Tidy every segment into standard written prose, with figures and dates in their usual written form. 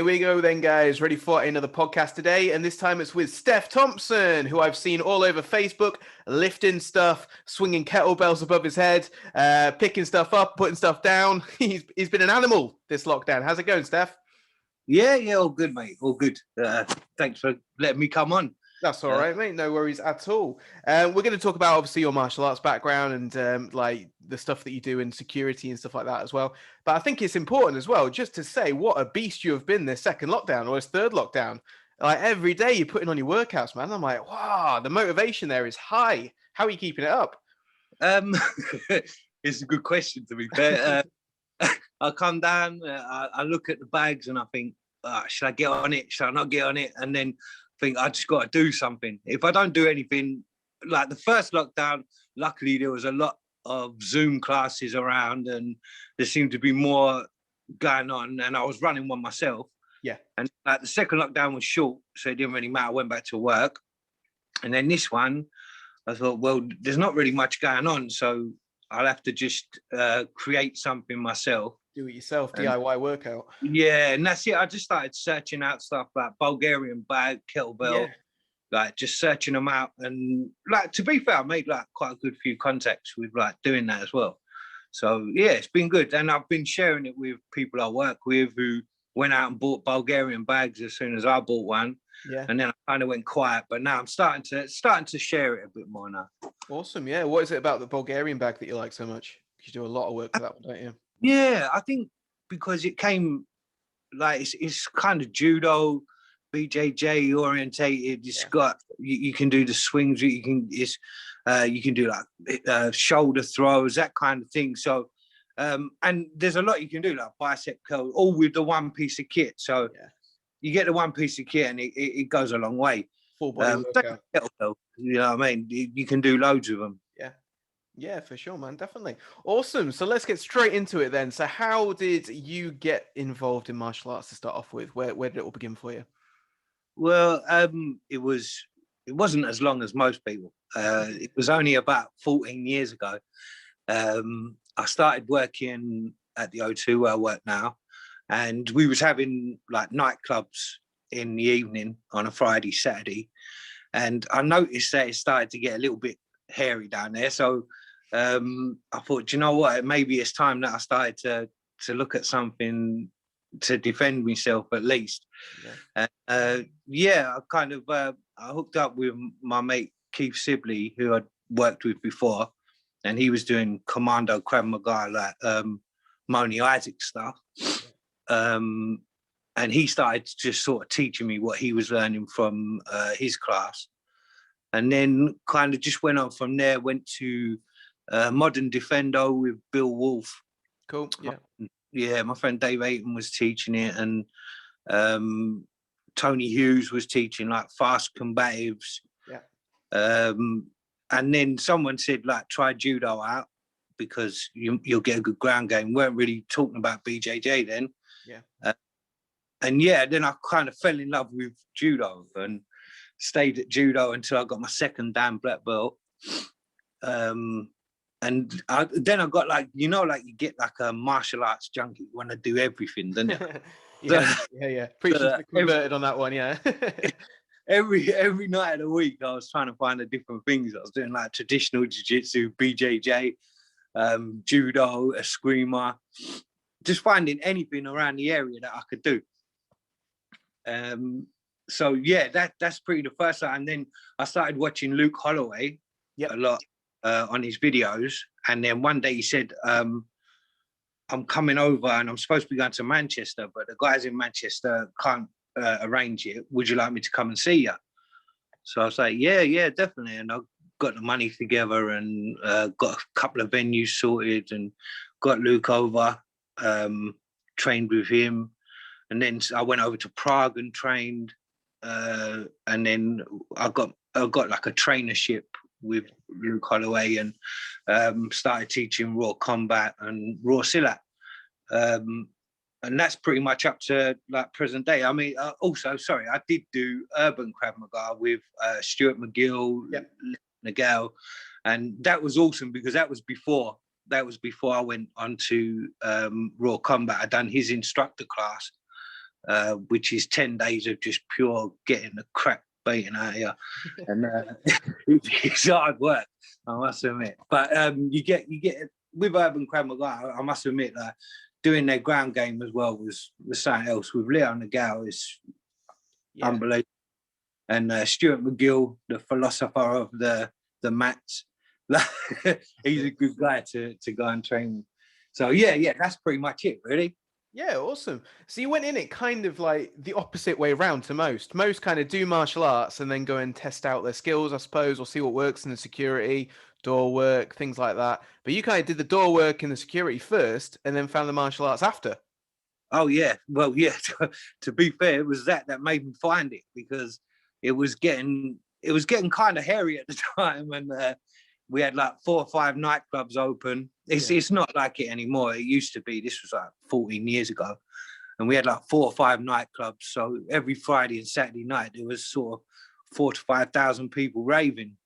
Here we go then, guys. Ready for another podcast today. And this time it's with Stef Tompsin, who I've seen all over Facebook, lifting stuff, swinging kettlebells above his head, picking stuff up, putting stuff down. He's been an animal this lockdown. How's it going, Stef? Yeah, all good, mate. All good. Thanks for letting me come on. That's all right, mate. No worries at all. We're going to talk about, obviously, your martial arts background and like the stuff that you do in security and stuff like that as well. But I think it's important as well just to say what a beast you have been this second lockdown or this third lockdown. Like every day you're putting on your workouts, man. I'm like, wow, the motivation there is high. How are you keeping it up? It's a good question, to be fair. I come down, I look at the bags and I think, should I get on it? Should I not get on it? And then think I just got to do something. If I don't do anything, like the first lockdown, luckily there was a lot of Zoom classes around and there seemed to be more going on and I was running one myself. Yeah. And the second lockdown was short, so it didn't really matter. I went back to work. And then this one, I thought, well, there's not really much going on, so I'll have to just create something myself. Do it yourself, DIY workout. Yeah, and that's it. I just started searching out stuff like Bulgarian bag, kettlebell, like just searching them out. And like, to be fair, I made like quite a good few contacts with like doing that as well. So yeah, it's been good. And I've been sharing it with people I work with who went out and bought Bulgarian bags as soon as I bought one. Yeah. And then I kind of went quiet, but now I'm starting to share it a bit more now. Awesome. Yeah. What is it about the Bulgarian bag that you like so much? You do a lot of work for that one, don't you? Yeah, I think because it came like it's kind of judo, BJJ orientated. It's got you can do the swings. You can do like shoulder throws, that kind of thing. So and there's a lot you can do, like bicep curl, all with the one piece of kit. So you get the one piece of kit and it goes a long way. Full body workout. You know what I mean? You can do loads with them. Yeah, for sure, man. Definitely. Awesome. So let's get straight into it then. So how did you get involved in martial arts to start off with? Where did it all begin for you? Well, it wasn't as long as most people. It was only about 14 years ago. I started working at the O2 where I work now, and we was having like nightclubs in the evening on a Friday, Saturday, and I noticed that it started to get a little bit hairy down there. So I thought, do you know what? Maybe it's time that I started to look at something to defend myself at least. I kind of I hooked up with my mate Keith Sibley, who I'd worked with before, and he was doing Commando Krav Maga, like Moni Isaac stuff. And he started just sort of teaching me what he was learning from his class. And then kind of just went on from there, went to Modern Defendo with Bill Wolf. Cool, yeah. Yeah, my friend Dave Ayton was teaching it, and Tony Hughes was teaching like fast combatives. Yeah. And then someone said, like, try judo out because you'll get a good ground game. We weren't really talking about BJJ then. Yeah. And yeah, then I kind of fell in love with judo and stayed at judo until I got my second Dan black belt. And then I got like, you get like a martial arts junkie. You want to do everything, don't you? yeah. Preachers converted on that one, yeah. every night of the week, I was trying to find the different things. I was doing like traditional jiu-jitsu, BJJ, judo, eskrima, just finding anything around the area that I could do. So yeah, that's pretty the first time. And then I started watching Luke Holloway a lot on his videos. And then one day he said, I'm coming over and I'm supposed to be going to Manchester, but the guys in Manchester can't arrange it. Would you like me to come and see you? So I was like, yeah, definitely. And I got the money together and got a couple of venues sorted and got Luke over, trained with him. And then I went over to Prague and trained. And then I got like a trainership with Luke Holloway and started teaching raw combat and raw silat. And that's pretty much up to like present day. I mean, also, sorry, I did do urban Krav Maga with Stuart McGill, Nagel, and that was awesome because that was before I went on to raw combat. I'd done his instructor class. which is 10 days of just pure getting the crap beaten out of you. And it's hard work, I must admit. But you get with Urban Krav Maga, I must admit that doing their ground game as well was something else. With Leon Nagel is unbelievable. And Stuart McGill, the philosopher of the mats, he's a good guy to go and train with. So yeah, that's pretty much it, really. Yeah, awesome. So you went in it kind of like the opposite way around to most. Most kind of do martial arts and then go and test out their skills, I suppose, or see what works in the security, door work, things like that. But you kind of did the door work and the security first and then found the martial arts after. Oh yeah, well yeah. To be fair, it was that made me find it, because it was getting kind of hairy at the time, and we had like 4 or 5 nightclubs open. It's not like it anymore. It used to be. This was like 14 years ago, and we had like 4 or 5 nightclubs. So every Friday and Saturday night there was sort of 4,000 to 5,000 people raving,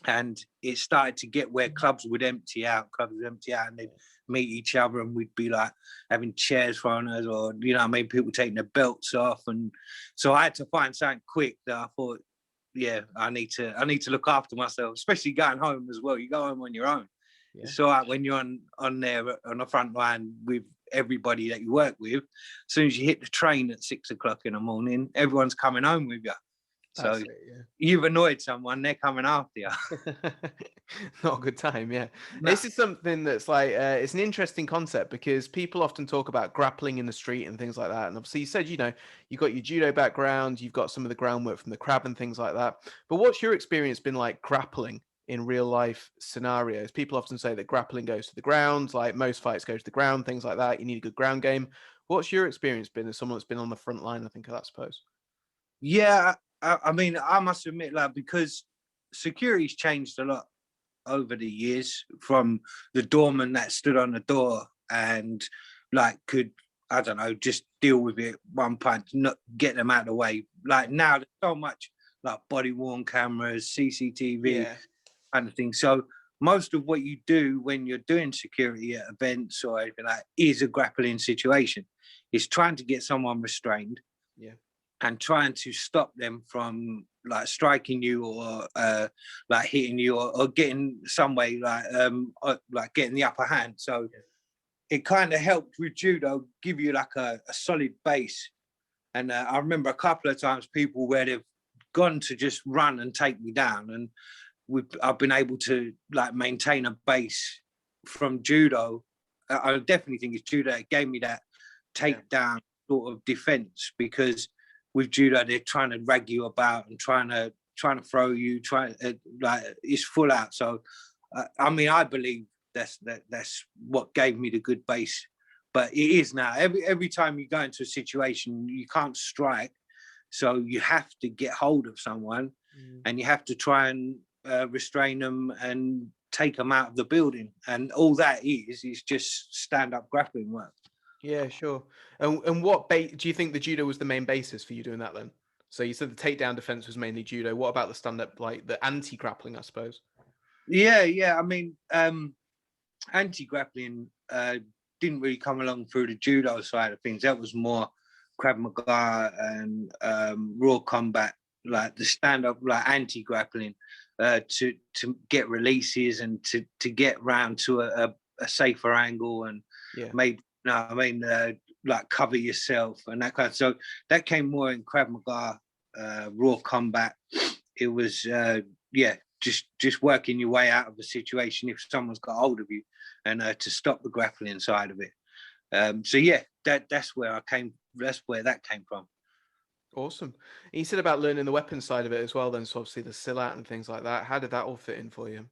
and it started to get where clubs would empty out, and they'd meet each other, and we'd be like having chairs thrown at us, or people taking their belts off. And so I had to find something quick that I thought, yeah, I need to look after myself, especially going home as well. You go home on your own. Yeah. It's all right when you're on the front line with everybody that you work with. As soon as you hit the train at 6 o'clock in the morning, everyone's coming home with you. So you've annoyed someone, they're coming after you. Not a good time, yeah. No. This is something that's like, it's an interesting concept, because people often talk about grappling in the street and things like that. And obviously you said, you've got your judo background, you've got some of the groundwork from the crab and things like that. But what's your experience been like grappling in real life scenarios? People often say that grappling goes to the ground, like most fights go to the ground, things like that. You need a good ground game. What's your experience been as someone that's been on the front line, I think, I suppose? Yeah, I mean, I must admit, like, because security's changed a lot over the years, from the doorman that stood on the door and like could, I don't know, just deal with it one punch, not get them out of the way. Like now there's so much like body worn cameras, CCTV kind of thing. So most of what you do when you're doing security at events or anything like is a grappling situation. It's trying to get someone restrained. Yeah. And trying to stop them from like striking you or like hitting you or getting some way like getting the upper hand. So it kind of helped with judo give you like a solid base. And I remember a couple of times people where they've gone to just run and take me down, and I've been able to like maintain a base from judo. I definitely think it's judo. It gave me that takedown sort of defense, because with judo, they're trying to drag you about and trying to throw you, like it's full out. So, I mean, I believe that's what gave me the good base. But it is now. Every time you go into a situation, you can't strike, so you have to get hold of someone, and you have to try and restrain them and take them out of the building. And all that is just stand-up grappling work. Yeah, sure. And what do you think the judo was the main basis for you doing that then? So you said the takedown defense was mainly judo. What about the stand-up, like the anti-grappling, I suppose? Yeah. I mean, anti-grappling didn't really come along through the judo side of things. That was more Krav Maga and raw combat, like the stand-up, like anti-grappling, to get releases and to get round to a safer angle and maybe. No, I mean, like cover yourself and that kind of. So that came more in Krav Maga, raw combat. It was, just working your way out of a situation if someone's got hold of you, and to stop the grappling side of it. So yeah, that's where that came from. Awesome. And you said about learning the weapons side of it as well. Then, so obviously the silat and things like that. How did that all fit in for you?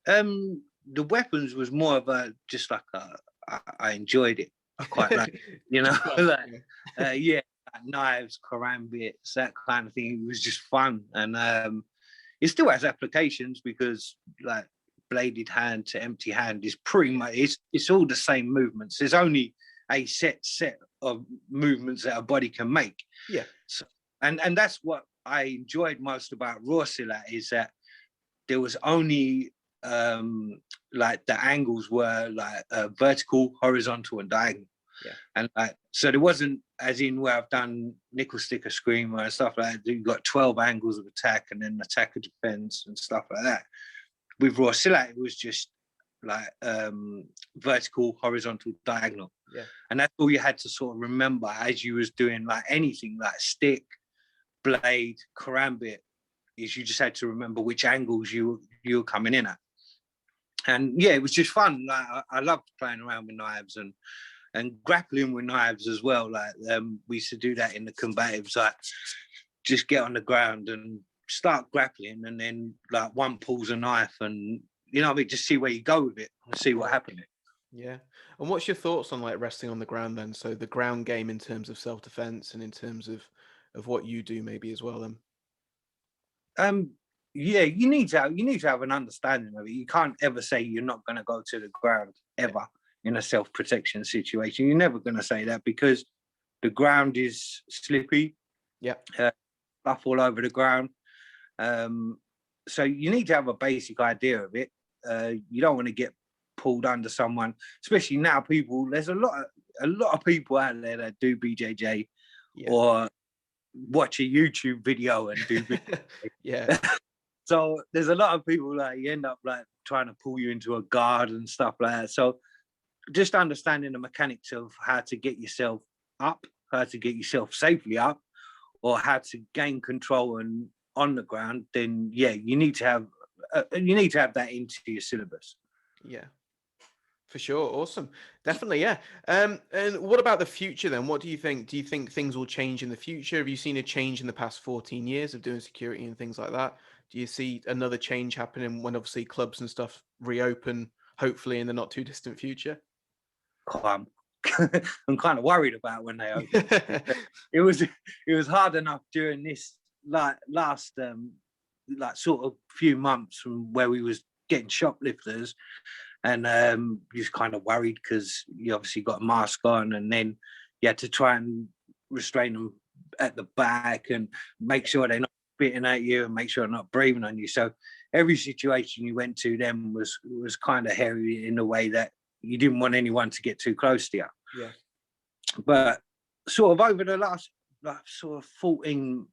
The weapons was more of a just like I enjoyed it. I quite like it, like knives, karambits, that kind of thing. It was just fun, and it still has applications, because like bladed hand to empty hand is pretty much it's all the same movements. There's only a set of movements that a body can make. Yeah. So, and that's what I enjoyed most about raw silat, is that there was only like the angles were like vertical, horizontal, and diagonal. Yeah. And so there wasn't, as in where I've done nickel stick or screamer and stuff like that, you've got 12 angles of attack and then attack or defense and stuff like that. With raw silat, it was just like vertical, horizontal, diagonal. Yeah. And that's all you had to sort of remember as you was doing like anything like stick, blade, karambit, is you just had to remember which angles you were coming in at. And yeah, it was just fun. Like I loved playing around with knives and grappling with knives as well. Like we used to do that in the combatives, like just get on the ground and start grappling, and then like one pulls a knife, and you know what I mean, just see where you go with it and see what happens. Yeah. And what's your thoughts on like resting on the ground then? So the ground game in terms of self-defense and in terms of what you do maybe as well then? Yeah, you need to have an understanding of it. You can't ever say you're not going to go to the ground ever in a self-protection situation. You're never going to say that, because the ground is slippy. Yeah. Stuff all over the ground. So you need to have a basic idea of it. You don't want to get pulled under someone, especially now. There's a lot of people out there that do BJJ or watch a YouTube video and do BJJ. Yeah. So there's a lot of people like you end up like trying to pull you into a guard and stuff like that. So just understanding the mechanics of how to get yourself up, how to get yourself safely up, or how to gain control and on the ground, then yeah, you need to have that into your syllabus. Yeah, for sure. Awesome. Definitely. Yeah. And what about the future then? What do you think? Do you think things will change in the future? Have you seen a change in the past 14 years of doing security and things like that? Do you see another change happening when obviously clubs and stuff reopen, hopefully in the not too distant future? I'm kind of worried about when they open. It was hard enough during this like last like sort of few months from where we was getting shoplifters, and you was kind of worried because you obviously got a mask on, and then you had to try and restrain them at the back and make sure they're not spitting at you and make sure they're not breathing on you. So every situation you went to then was kind of hairy in the way that you didn't want anyone to get too close to you. Yeah. But sort of over the last like sort of 14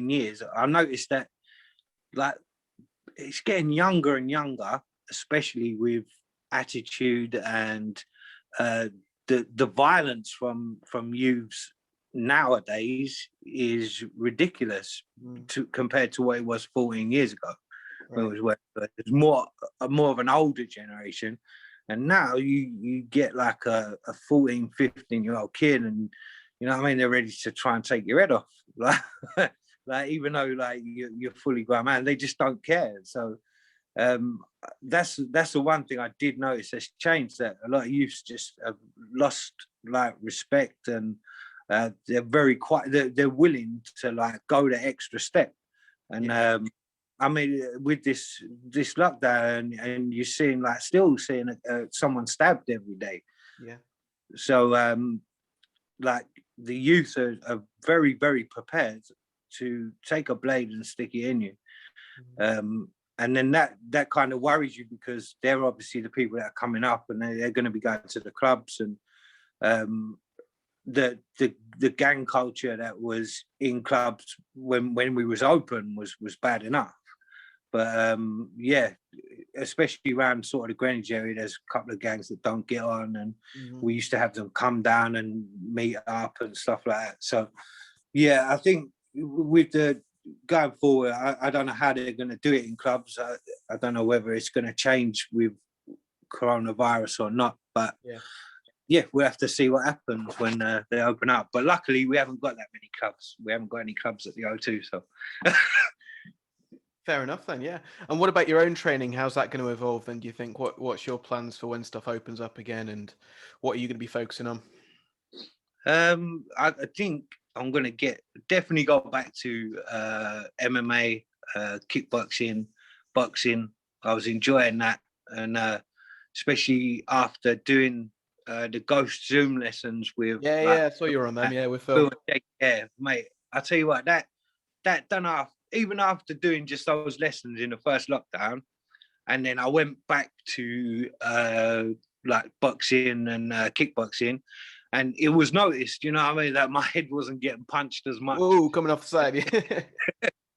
years, I noticed that like it's getting younger and younger, especially with attitude and the violence from youths nowadays is ridiculous compared to what it was 14 years ago. Right. It was more of an older generation. And now you get like a 14, 15-year-old kid, and you know what I mean, they're ready to try and take your head off. Like even though like you're fully grown man, they just don't care. So that's the one thing I did notice has changed, that a lot of youths just have lost like respect, and they're very quiet. They're willing to like go the extra step. And I mean, with this lockdown, and you're seeing like still seeing someone stabbed every day. Yeah. So like the youth are very, very prepared to take a blade and stick it in you. And then that kind of worries you, because they're obviously the people that are coming up, and they're going to be going to the clubs, and the gang culture that was in clubs when we was open was bad enough. But yeah, especially around sort of the Greenwich area, there's a couple of gangs that don't get on, and we used to have them come down and meet up and stuff like that. So yeah, I think with the going forward, I don't know how they're going to do it in clubs. I don't know whether it's going to change with coronavirus or not, but yeah, we'll have to see what happens when they open up. But luckily, we haven't got that many clubs. We haven't got any clubs at the O2, so. Fair enough then, yeah. And what about your own training? How's that going to evolve then, do you think? What's your plans for when stuff opens up again, and what are you going to be focusing on? I think I'm going to definitely go back to MMA, kickboxing, boxing. I was enjoying that, and especially after doing the ghost Zoom lessons with. I saw you were on them. Yeah, with Phil. Yeah, mate. I tell you what, that done off. Even after doing just those lessons in the first lockdown, and then I went back to like boxing and kickboxing, and it was noticed, you know what I mean, that my head wasn't getting punched as much. Whoa, coming off the side. Yeah.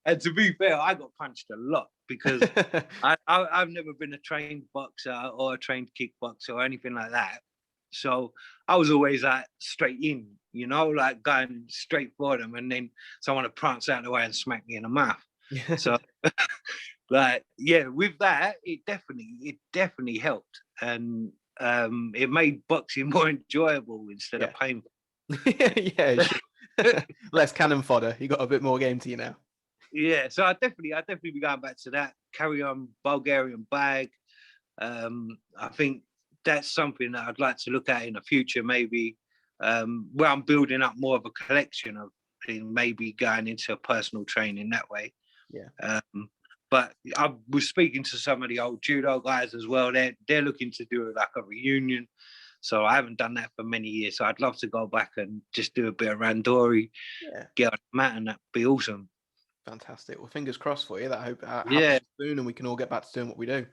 And to be fair, I got punched a lot because I've never been a trained boxer or a trained kickboxer or anything like that. So I was always like straight in, you know, like going straight for them, and then someone would prance out of the way and smack me in the mouth. So like, yeah, with that, it definitely helped. And it made boxing more enjoyable instead of painful. Yeah, sure. Less cannon fodder. You got a bit more game to you now. Yeah, so I definitely be going back to that. Carry on Bulgarian bag. I think that's something that I'd like to look at in the future, maybe where I'm building up more of a collection of maybe going into personal training that way. Yeah. But I was speaking to some of the old judo guys as well. They're looking to do like a reunion. So I haven't done that for many years. So I'd love to go back and just do a bit of randori, get on the mat, and that'd be awesome. Fantastic. Well, fingers crossed for you. That hope Yeah. happens soon, and we can all get back to doing what we do.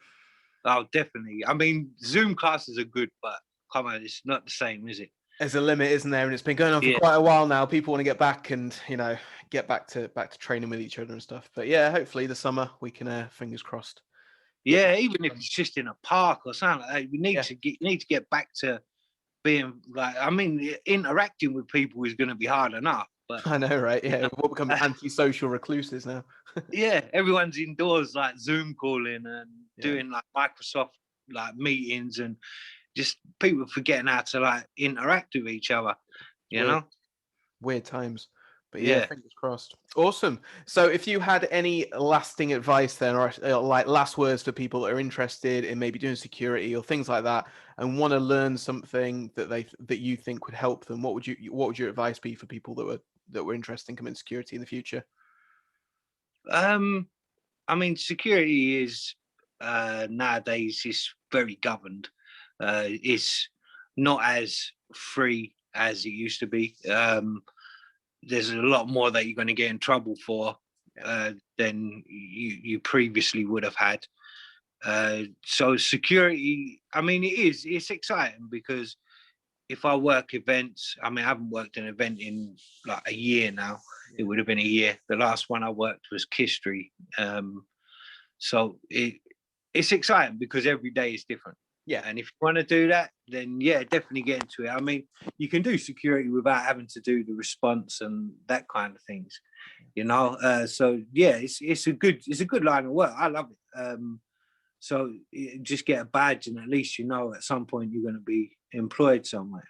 Oh, definitely. I mean, Zoom classes are good, but come on, it's not the same, is it? There's a limit, isn't there? And it's been going on for quite a while now. People want to get back and, you know, get back to training with each other and stuff. But yeah, hopefully the summer we can, fingers crossed. Yeah, even if it's just in a park or something like that, we need to get back to being like, I mean, interacting with people is going to be hard enough. But I know, right? Yeah, we'll become anti-social recluses now. Yeah, everyone's indoors like Zoom calling and doing like Microsoft like meetings, and just people forgetting how to like interact with each other, you know? Weird times. But yeah, fingers crossed. Awesome. So if you had any lasting advice then, or like last words for people that are interested in maybe doing security or things like that, and want to learn something that you think would help them, what would your advice be for people that were interested in coming to security in the future? I mean, security is nowadays is very governed. It's not as free as it used to be. There's a lot more that you're going to get in trouble for than you previously would have had. So security, I mean, it's exciting because if I work events, I mean, I haven't worked an event in like a year now. It would have been a year. The last one I worked was Kistry. So it's exciting because every day is different. Yeah. And if you want to do that, then yeah, definitely get into it. I mean, you can do security without having to do the response and that kind of things, you know. So yeah, it's a good line of work. I love it. So just get a badge, and at least you know at some point you're going to be employed somewhere.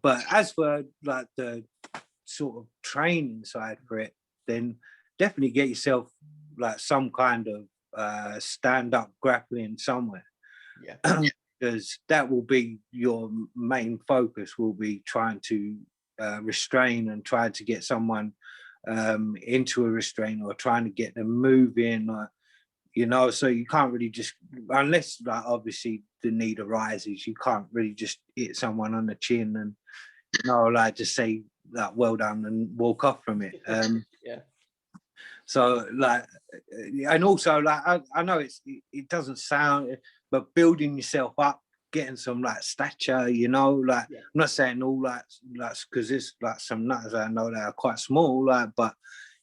But as for like the sort of training side for it, then definitely get yourself like some kind of stand-up grappling somewhere. Yeah. Because that will be your main focus, will be trying to restrain and trying to get someone into a restraint, or trying to get them moving, or, you know. So you can't really just, unless like obviously the need arises, you can't really just hit someone on the chin and, you know, like just say like well done and walk off from it. Yeah. So like, and also like I know it doesn't sound, but building yourself up, getting some like stature, you know, like I'm not saying all like because there's like some nutters I know that are quite small, like, but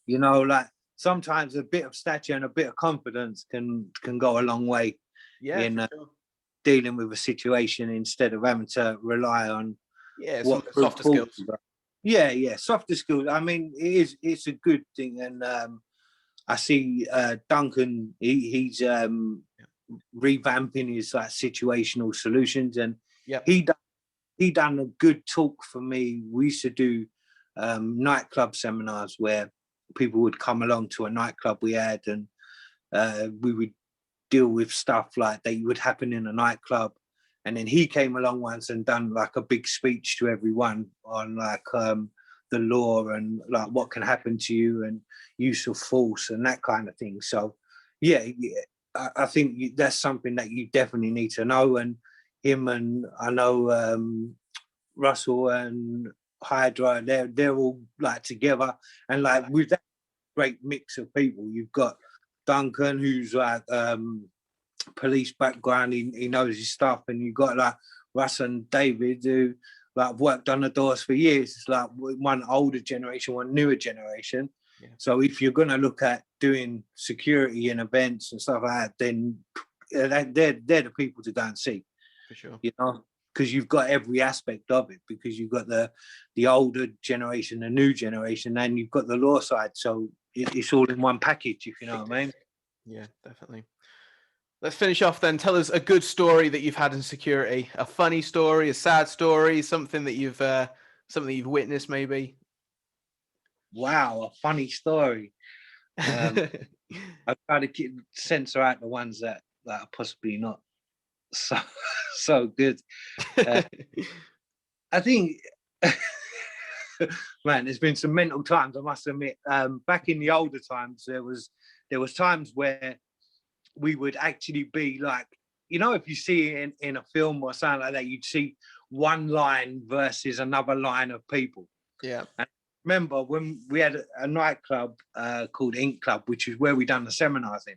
you know, like sometimes a bit of stature and a bit of confidence can go a long way in dealing with a situation, instead of having to rely on some softer skills. Yeah, softer skills. I mean, it's a good thing, and I see Duncan. He's revamping his like situational solutions, and he done a good talk for me. We used to do nightclub seminars where people would come along to a nightclub we had, and we would deal with stuff like that would happen in a nightclub. And then he came along once and done like a big speech to everyone on like the law and like what can happen to you and use of force and that kind of thing. So yeah, I think that's something that you definitely need to know. And him, and I know Russell and Hydra, they're all like together, and like with that great mix of people, you've got Duncan, who's like police background, he knows his stuff, and you've got like Russ and David, who like I've worked on the doors for years. It's like one older generation, one newer generation. Yeah. So if you're going to look at doing security and events and stuff like that, then they're the people to go and see. For sure. You know, because you've got every aspect of it, because you've got the older generation, the new generation, and you've got the law side. So it's all in one package, if you know what I mean. Yeah, definitely. Let's finish off then. Tell us a good story that you've had in security, a funny story, a sad story, something that you've witnessed maybe. Wow, a funny story. I try to censor out the ones that are possibly not so good. I think, man, there's been some mental times, I must admit. Back in the older times, there was times where we would actually be like, you know, if you see it in a film or something like that, you'd see one line versus another line of people. Yeah. And remember when we had a nightclub called Ink Club, which is where we done the seminars in,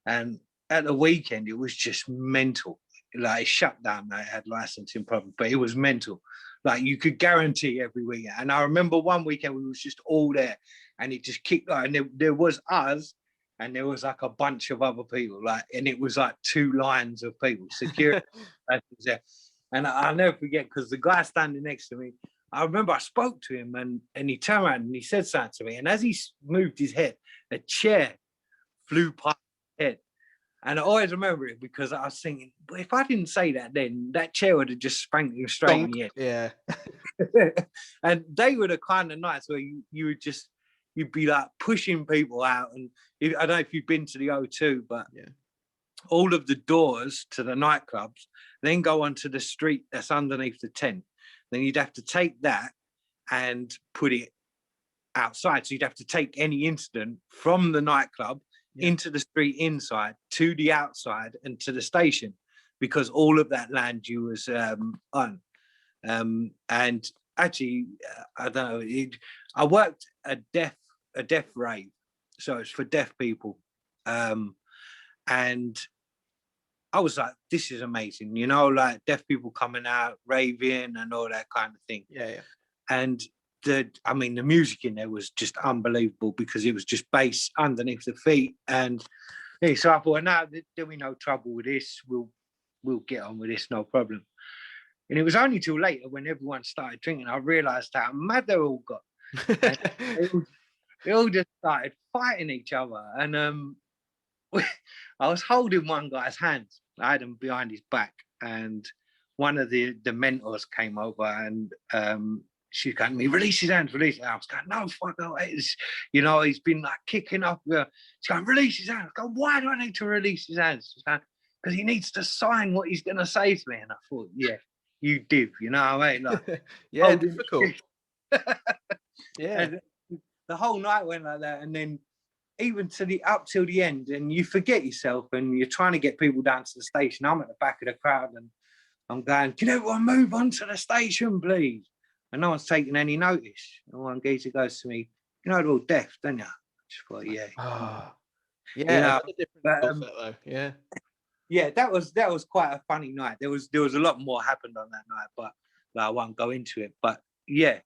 and at the weekend it was just mental. Like it shut down, they had licensing problems, but it was mental. Like you could guarantee every weekend. And I remember one weekend we was just all there, and it just kicked on. And there was us, and there was like a bunch of other people, like, and it was like two lines of people, security. And I'll never forget, because the guy standing next to me, I remember I spoke to him, and he turned around and he said something to me. And as he moved his head, a chair flew past his head. And I always remember it because I was thinking, but if I didn't say that then, that chair would have just spanked him straight in the head. Yeah. And they were the kind of nights where you'd be like pushing people out. And I don't know if you've been to the O2, but yeah, all of the doors to the nightclubs then go onto the street that's underneath the tent. Then you'd have to take that and put it outside. So you'd have to take any incident from the nightclub into the street inside, to the outside, and to the station, because all of that land you was on. And actually, I don't know, I worked a deaf rave, so it's for deaf people. And I was like, this is amazing, you know, like deaf people coming out, raving and all that kind of thing. Yeah. And the music in there was just unbelievable, because it was just bass underneath the feet. And yeah, so I thought, no, there'll be no trouble with this. We'll get on with this, no problem. And it was only till later, when everyone started drinking, I realised how mad they all got. They all just started fighting each other. And I was holding one guy's hands. I had him behind his back, and one of the mentors came over, and she's going to me, release his hands, release his hands. I was going, no, fuck no, you know, he's been like kicking up. She's going, release his hands. I go, why do I need to release his hands? She's going, because he needs to sign what he's going to say to me. And I thought, yeah, you div, you know what I mean? Like, yeah, difficult. Yeah. And the whole night went like that. And then even up till the end, and you forget yourself, and you're trying to get people down to the station. I'm at the back of the crowd, and I'm going, can everyone move on to the station, please? And no one's taking any notice. And one geezer goes to me, you know, they're all deaf, don't you? I just thought, yeah. Yeah, you know, yeah, that was quite a funny night. There was a lot more happened on that night, but I won't go into it. But yeah,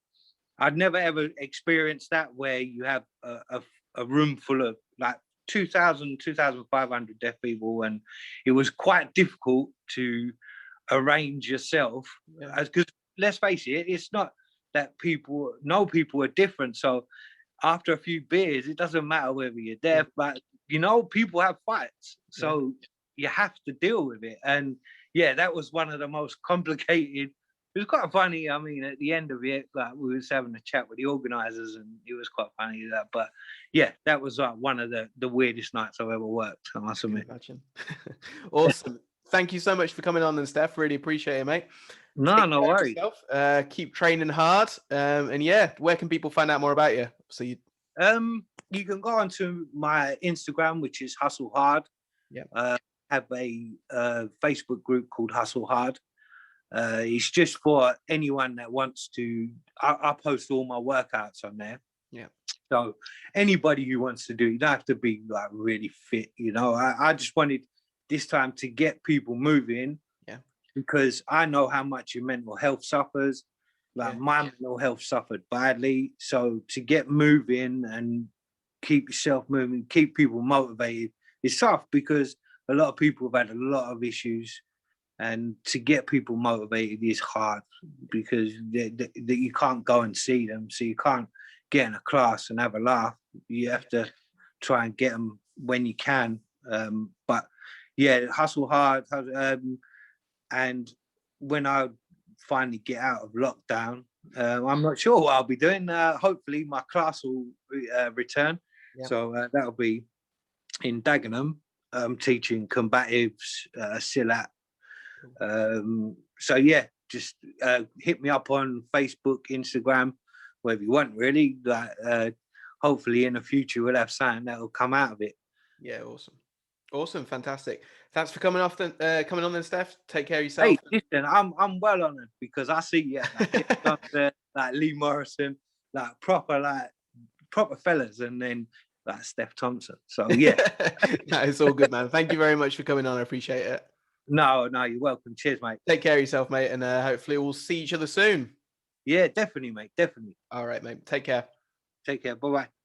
I'd never ever experienced that, where you have a room full of like 2,000, 2,500 deaf people, and it was quite difficult to arrange yourself, because let's face it, it's not that people are different. So after a few beers, it doesn't matter whether you're deaf, but you know, people have fights, so you have to deal with it. And yeah, that was one of the most complicated. It was quite funny. I mean, at the end of it, like, we was having a chat with the organisers, and it was quite funny that. But yeah, that was like one of the weirdest nights I've ever worked, I must admit. Awesome. Thank you so much for coming on, and Stef, really appreciate it, mate. No worries. Keep training hard. And yeah, where can people find out more about you? So you can go onto my Instagram, which is Hustle Hard. Yeah. Have a Facebook group called Hustle Hard. It's just for anyone that wants to. I post all my workouts on there. Yeah. So anybody who wants to do, you don't have to be like really fit. You know, I just wanted this time to get people moving. Yeah. because I know how much your mental health suffers. Like my mental health suffered badly. So to get moving and keep yourself moving, keep people motivated, is tough because a lot of people have had a lot of issues, and to get people motivated is hard because you can't go and see them, so you can't get in a class and have a laugh. You have to try and get them when you can. But yeah, hustle hard. And when I finally get out of lockdown, I'm not sure what I'll be doing. Hopefully my class will return. So that'll be in Dagenham, teaching combatives, Silat. So yeah, just hit me up on Facebook, Instagram, wherever you want, really. Hopefully in the future we'll have something that will come out of it. Yeah, awesome, fantastic. Thanks for coming on then, Stef. Take care of yourself. Hey, listen, I'm well honoured because I see you like Lee Morrison, like proper fellas, and then like Stef Tompsin. So yeah, no, it's all good, man. Thank you very much for coming on. I appreciate it. No, you're welcome. Cheers, mate. Take care of yourself, mate, and hopefully we'll see each other soon. Yeah, definitely, mate. Definitely. All right, mate. Take care. Take care. Bye-bye.